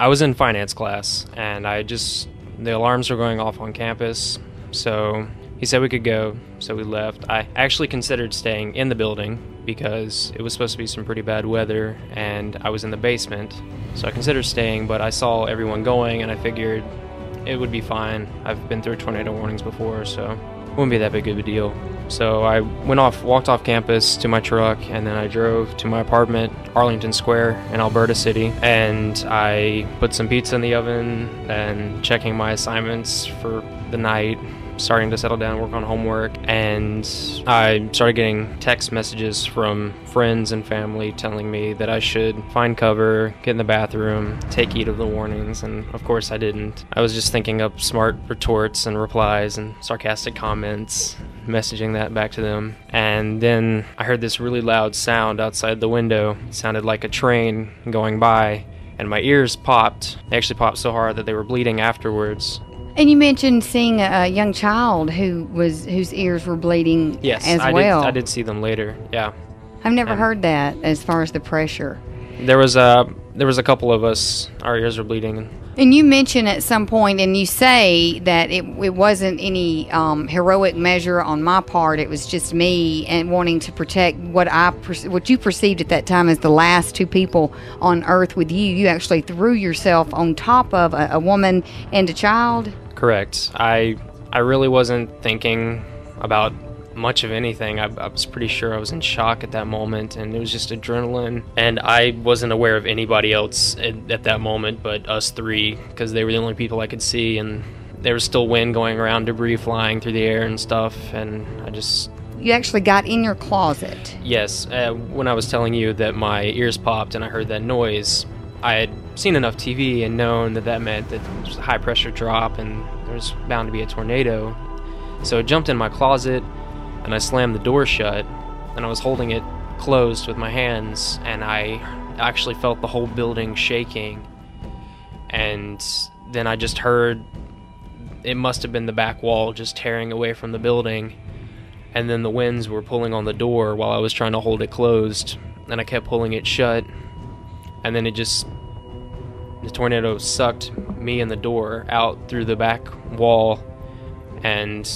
I was in finance class, and the alarms were going off on campus, so he said we could go, so we left. I actually considered staying in the building because it was supposed to be some pretty bad weather, and I was in the basement, so I considered staying, but I saw everyone going, and I figured it would be fine. I've been through tornado warnings before, so it wouldn't be that big of a deal. So I walked off campus to my truck, and then I drove to my apartment, Arlington Square in Alberta City, and I put some pizza in the oven and checking my assignments for the night, starting to settle down and work on homework, and I started getting text messages from friends and family telling me that I should find cover, get in the bathroom, take heed of the warnings, and of course I didn't. I was just thinking up smart retorts and replies and sarcastic comments, messaging that back to them, and then I heard this really loud sound outside the window. It sounded like a train going by, and my ears popped. They actually popped so hard that they were bleeding afterwards. And you mentioned seeing a young child whose ears were bleeding. Yes, as well. I did see them later. Yeah, I've never heard that as far as the pressure. There was a couple of us. Our ears were bleeding. And you mentioned at some point, and you say that it wasn't any heroic measure on my part. It was just me and wanting to protect what you perceived at that time as the last two people on earth with you. You actually threw yourself on top of a woman and a child. Correct. I really wasn't thinking about much of anything. I was pretty sure I was in shock at that moment, and it was just adrenaline, and I wasn't aware of anybody else at that moment but us three, because they were the only people I could see, and there was still wind going around, debris flying through the air and stuff, and You actually got in your closet. Yes. When I was telling you that my ears popped and I heard that noise, I had seen enough TV and known that meant that there was a high pressure drop and there was bound to be a tornado. So I jumped in my closet and I slammed the door shut, and I was holding it closed with my hands, and I actually felt the whole building shaking. And then I just heard, it must have been the back wall just tearing away from the building, and then the winds were pulling on the door while I was trying to hold it closed, and I kept pulling it shut, and then the tornado sucked me and the door out through the back wall, and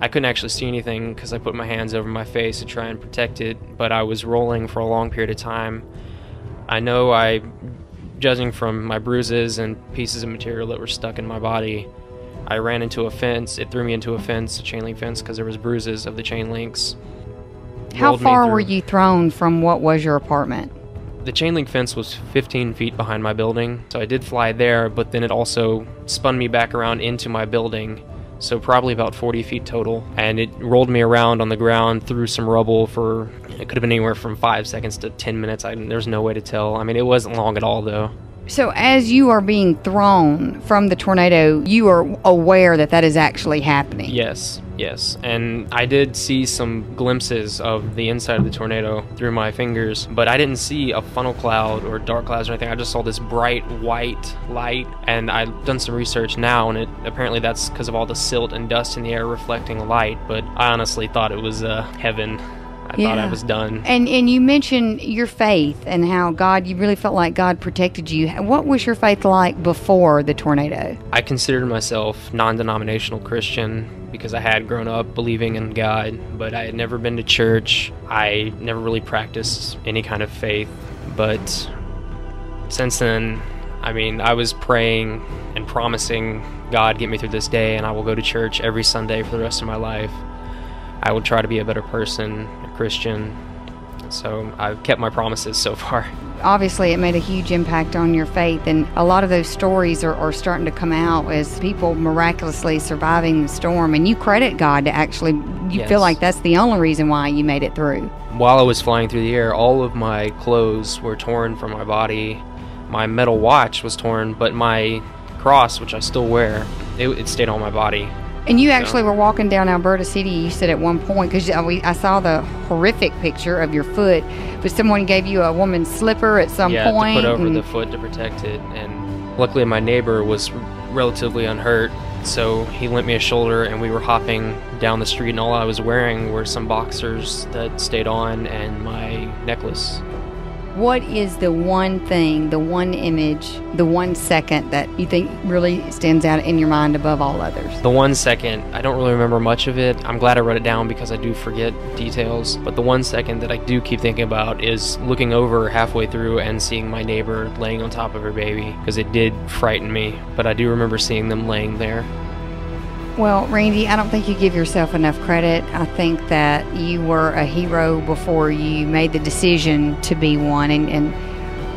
I couldn't actually see anything because I put my hands over my face to try and protect it, but I was rolling for a long period of time. I know judging from my bruises and pieces of material that were stuck in my body, I ran into a fence. It threw me into a fence, a chain link fence, because there was bruises of the chain links. How far were you thrown from what was your apartment? The chain link fence was 15 feet behind my building, so I did fly there, but then it also spun me back around into my building. So probably about 40 feet total, and it rolled me around on the ground through some rubble it could have been anywhere from 5 seconds to 10 minutes. There's no way to tell. I mean, it wasn't long at all, though. So as you are being thrown from the tornado, you are aware that is actually happening? Yes, and I did see some glimpses of the inside of the tornado through my fingers, but I didn't see a funnel cloud or dark clouds or anything. I just saw this bright white light, and I've done some research now, and apparently that's because of all the silt and dust in the air reflecting light, but I honestly thought it was heaven. I thought I was done. And you mentioned your faith and how you really felt like God protected you. What was your faith like before the tornado? I considered myself non-denominational Christian because I had grown up believing in God, but I had never been to church. I never really practiced any kind of faith. But since then, I was praying and promising God, get me through this day, and I will go to church every Sunday for the rest of my life. I will try to be a better person, a Christian. So I've kept my promises so far. Obviously, it made a huge impact on your faith, and a lot of those stories are starting to come out as people miraculously surviving the storm, and you credit God to actually, you feel like that's the only reason why you made it through. While I was flying through the air, all of my clothes were torn from my body. My metal watch was torn, but my cross, which I still wear, it stayed on my body. And you actually were walking down Alberta City, you said at one point, because I saw the horrific picture of your foot, but someone gave you a woman's slipper at some point. Yeah, to put over the foot to protect it. And luckily my neighbor was relatively unhurt, so he lent me a shoulder, and we were hopping down the street, and all I was wearing were some boxers that stayed on and my necklace. What is the one thing, the one image, the 1 second that you think really stands out in your mind above all others? The 1 second, I don't really remember much of it. I'm glad I wrote it down because I do forget details. But the 1 second that I do keep thinking about is looking over halfway through and seeing my neighbor laying on top of her baby, because it did frighten me. But I do remember seeing them laying there. Well, Randy, I don't think you give yourself enough credit. I think that you were a hero before you made the decision to be one. And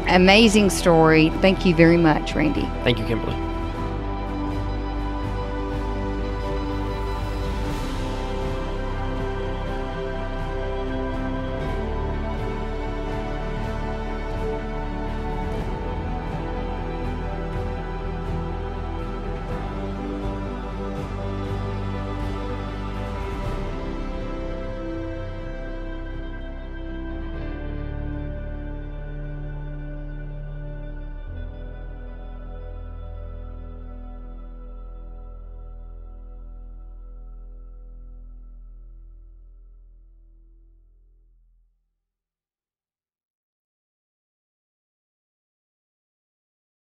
amazing story. Thank you very much, Randy. Thank you, Kimberly.